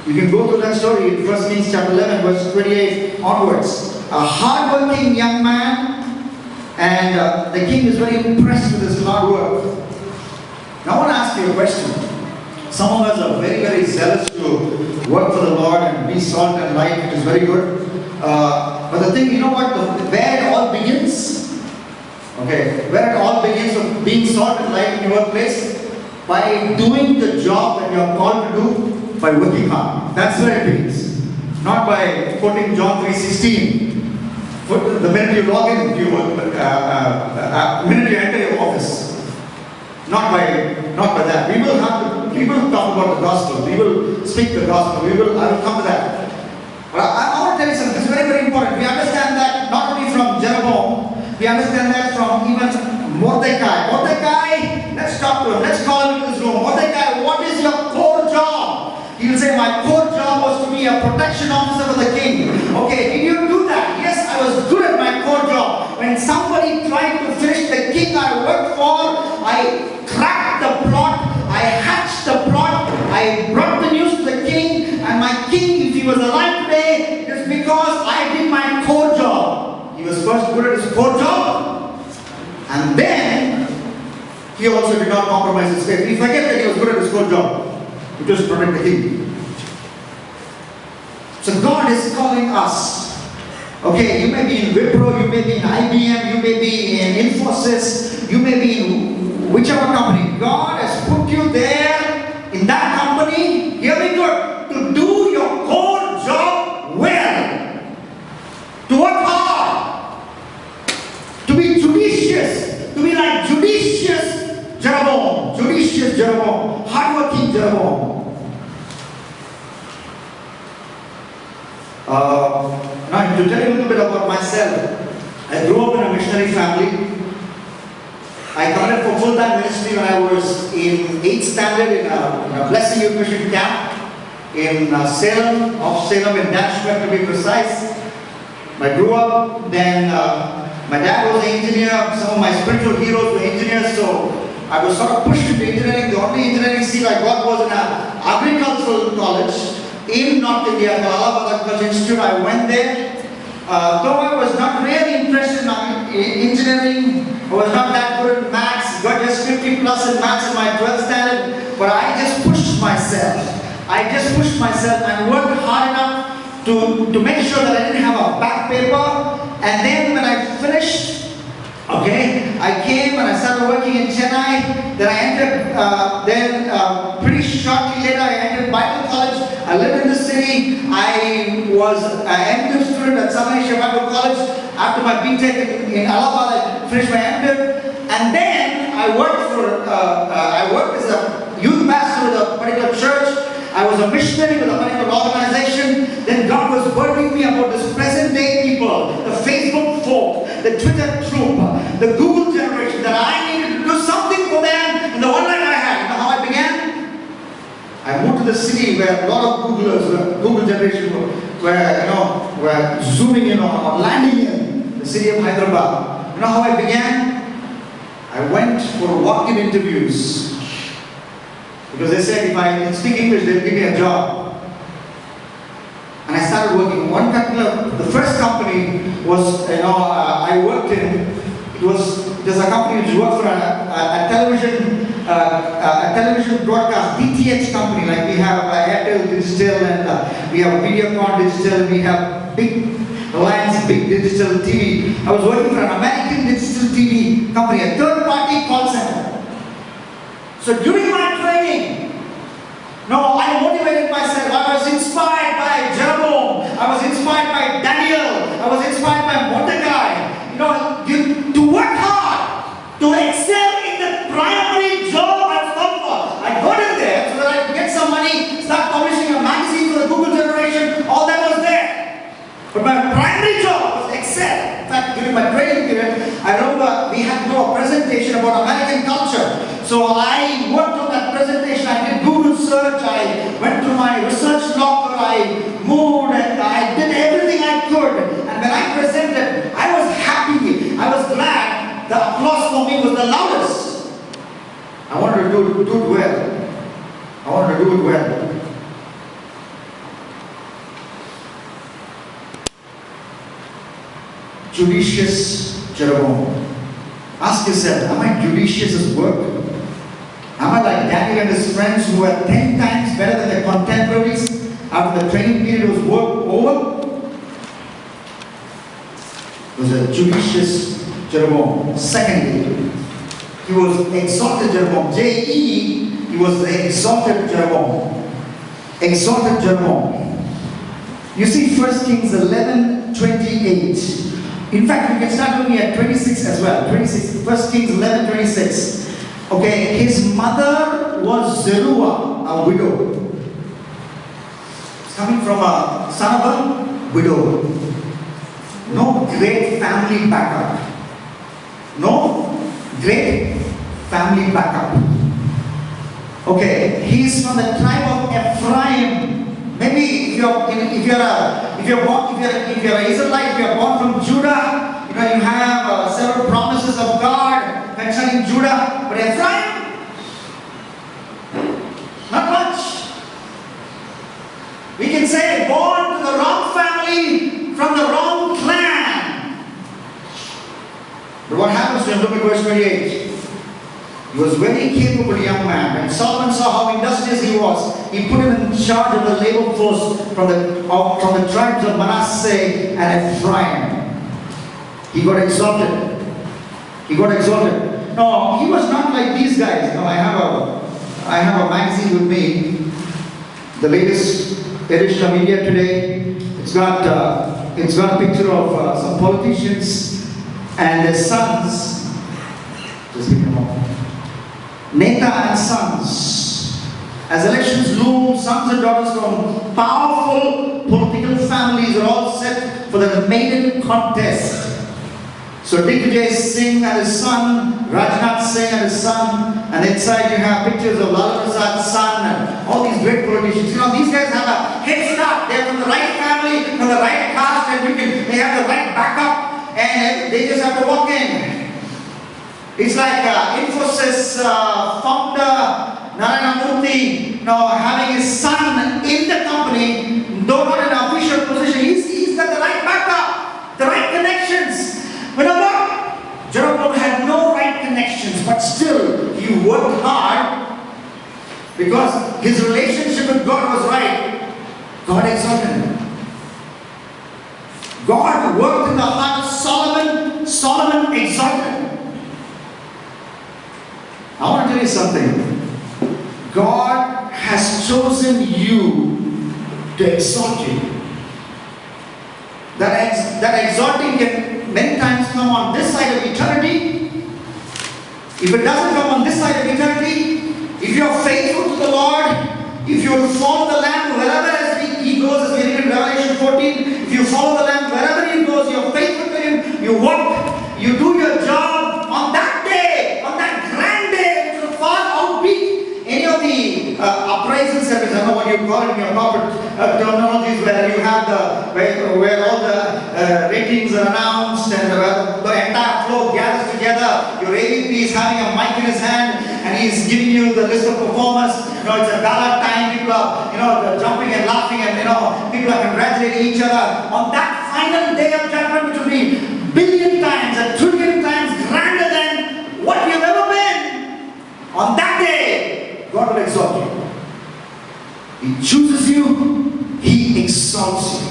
You can go through that story in 1 Kings chapter 11, verse 28 onwards. A hard-working young man, and the king is very impressed with his hard work. Now I want to ask you a question. Some of us are very, very zealous to work for the Lord and be salt and light, which is very good. But the thing, you know what, where it all begins? Okay, where it all begins of being salt and light in your workplace? By doing the job that you are called to do, by working hard. That's where it begins. Not by quoting John 3:16. The minute you log in, the minute you enter your office. Not by that. We will talk about the gospel. We will speak the gospel. I will come to that. But I want to tell you something. This is very, very important. We understand that not only from Jeroboam, we understand that from even Mordecai. Mordecai, let's talk to him. Let's call him in this room. Mordecai, what is your core job? He will say, my core job was to be a protection officer for the king. Okay, did you do that? Yes, I was good at my core job. When somebody tried to finish the king I worked for, I cracked the plot, I hatched the plot, I brought the news to the king, and my king, if he was alive today, it is because I did my core job. He was first good at his core job, and then he also did not compromise his faith. We forget that he was good at his core job. It was to protect the king. So God is calling us. Okay, you may be in Wipro, you may be in IBM, you may be in Infosys, you may be in whichever company. God has put you there in that company, hear me good, to do your core job well. To work hard. To be judicious. To be like judicious Jeroboam. Judicious Jeroboam. Hardworking Jeroboam. Now, to tell you a little bit about myself, I grew up in a missionary family. I committed for full-time ministry when I was in 8th standard in a Blessing Youth Mission camp in Salem, off Salem in Nashville to be precise. I grew up, then my dad was an engineer, some of my spiritual heroes were engineers, so I was sort of pushed into engineering. The only engineering seat I got was in an agricultural college in North India, the Allahabad Agriculture Institute. I went there. Though I was not really interested in engineering, I was not that good at maths, got just 50 plus in maths in my 12th standard, but I just pushed myself. And worked hard enough to make sure that I didn't have a back paper. And then when I finished, okay, I came and I started working in Chennai. Then I entered, pretty shortly later, I entered Bible college. I lived in the city. I was an MDiv student at Samanisha Bible College. After my BTech in Allahabad, I finished my MDiv. And then I worked as a youth pastor with a particular church. I was a missionary with a particular organization. Then God was burdening me about this present day people, the Facebook folk, the Twitter troop, the Google generation, that I needed to do something for them in the one life I had. You know how I began? I moved to the city where a lot of Googlers, Google generation were zooming in or landing in the city of Hyderabad. You know how I began? I went for walk-in interviews. Because they said if I can speak English, they'll give me a job. And I started working. The first company was, I worked in, it was a company which worked for a television broadcast, DTH company, like we have Airtel Digital, and we have Videocon Digital, we have Big Reliance, Big Digital TV. I was working for an American digital TV company, a third-party call center. So during my training, I motivated myself. I was inspired by Jeroboam. I was inspired by Daniel. I was inspired by Mordecai. To work hard, to excel in the primary job I thought for. I got in there so that I could get some money, start publishing a magazine for the Google generation. All that was there. But my primary job was excel. In fact, during my training period, I remember we had to do a presentation about American culture. So I worked on that presentation. I did Google search. I went to my research locker. I moved and I did everything I could. And when I presented, I was happy. I was glad. The applause for me was the loudest. I wanted to do it well. judicious Jeroboam. Ask yourself, am I judicious at work? Am I like Daniel and his friends who were 10 times better than their contemporaries after the training period was over? It was a judicious Jeroboam. Secondly, he was exalted Jeroboam. J-E, he was the exalted Jeroboam. Exalted Jeroboam. You see 1 Kings 11:28. In fact, we can start looking at 26 as well. 26. 1 Kings 11:26. Okay, his mother was Zeruiah, a widow. He's coming from a son of a widow. No great family backup. No great family backup. Okay, he's from the tribe of Ephraim. Maybe if you're an Israelite, if you're born from Judah, you have several promises of God concerning Judah, but Ephraim, not much. We can say born to the wrong family from the wrong clan. But what happens to him? Look at verse 28. He was very capable young man. When Solomon saw how industrious he was, he put him in charge of the labor force from the tribes of Manasseh and Ephraim. He got exalted. He got exalted. No, he was not like these guys. No, I have a magazine with me, the latest edition of India Today. It's got a picture of some politicians and their sons. Just give me a moment. Neta and sons. As elections loom, sons and daughters from powerful political families are all set for the maiden contest. So Dick Singh and his son, Rajnath Singh and his son, and inside you have pictures of Lala Prasad's son and all these great politicians. These guys have a head start. They're from the right family, from the right caste, and they have the right backup, and they just have to walk in. It's like Infosys founder Narayana Murthy, having his son in the company, though not in an official position. He's got the right backup, the right connections. But what? Jeroboam had no right connections, but still he worked hard because his relationship with God was right. God exalted him. God worked in the heart of Solomon. Solomon exalted him. I want to tell you something. God has chosen you to exalt you. That exalting can many times come on this side of eternity. If it doesn't come on this side of eternity, if you are faithful to the Lord, if you follow the Lamb wherever He goes, as we read in Revelation 14, if you follow the Lamb wherever He goes, you are faithful to Him, you walk, you do your job on that day, on that grand day, which will far outbeat any of the appraisal service. I don't know what you call it in your corporate terminologies, where you have where all the ratings are announced and the entire floor gathers together. Your AVP is having a mic in his hand and he's giving you the list of performers. It's a gala time. People are they're jumping and laughing, and people are congratulating each other on that final day of judgment, which will be billion times, a trillion times grander than what you've ever been. On that day, God will exalt you. He chooses you, He exalts you.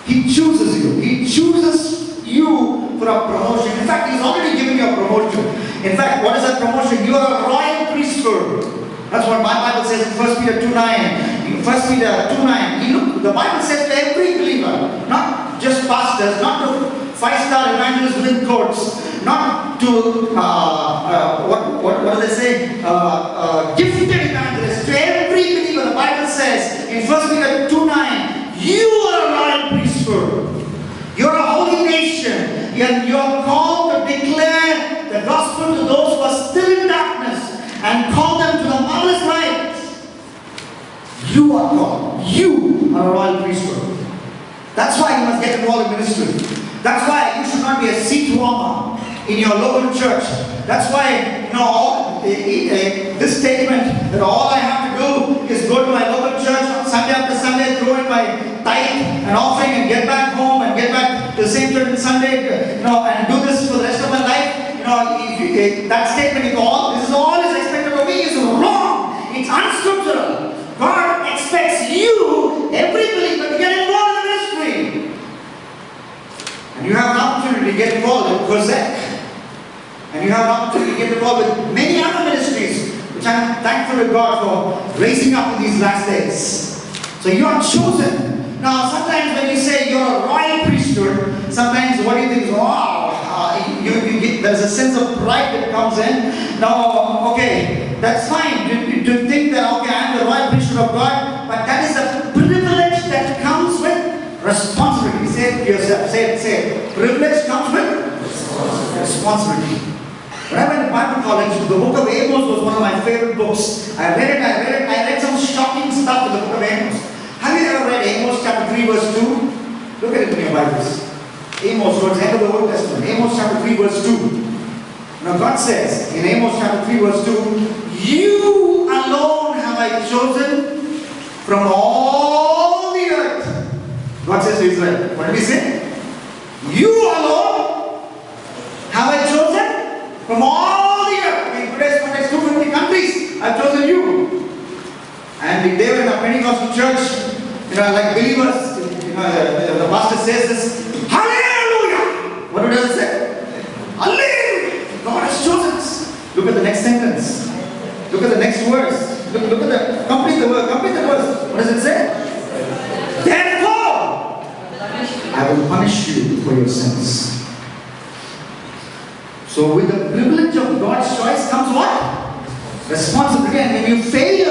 He chooses you. He chooses you for a promotion. In fact, He's already given you a promotion. In fact, what is that promotion? You are a royal priesthood. That's what my Bible says in 1 Peter 2:9. In 1 Peter 2:9, the Bible says to every believer, not just pastors, not to five-star evangelists within courts, not to, what do they say, gifted evangelists, to every believer, the Bible says in 1 Peter 2:9, you are a royal priesthood. You're a holy nation. You are called to declare the gospel to those who are still in darkness and call them to the marvelous light. You are called. You are a royal priesthood. That's why you must get involved in ministry. That's why you should not be a seat warmer in your local church. That's why, this statement that all I have to do is go to my local church on Sunday after Sunday, throw in my tithe and offering and get back home and get back to the same church on Sunday, and do this for the rest of my life, that statement, this is all is expected of me, is wrong. It's unscriptural. God expects you, every believer, to get involved in the ministry. And you have an opportunity to get involved in COSEK. And you have an opportunity to get involved with many other ministries, which I'm thankful to God for raising up in these last days. So you are chosen. Now, sometimes when you say you're a royal priesthood, sometimes what do you think is, wow, there's a sense of pride that comes in. Now, okay, that's fine to think that, okay, I'm the royal priesthood of God, but that is a privilege that comes with responsibility. Say it to yourself. Say it. Privilege comes with responsibility. When I went to Bible college, the book of Amos was one of my favorite books. I read some shocking stuff in the book of Amos. Have you ever read Amos chapter 3 verse 2? Look at it in your Bibles. Amos, towards the end of the Old Testament. Amos chapter 3 verse 2. Now God says in Amos chapter 3 verse 2, you alone have I chosen from all the earth. God says to Israel. What did he say? You alone have I chosen from all the earth. In today's context, 250 countries, I've chosen you. And if they were in a Pentecostal church, like believers, the pastor says this, hallelujah! What does it say? Hallelujah! God has chosen us. Look at the next sentence. Look at the next verse. Look at the, complete the verse. What does it say? Therefore, I will punish you for your sins. So with the privilege of God's choice comes what? Responsibility. And when you fail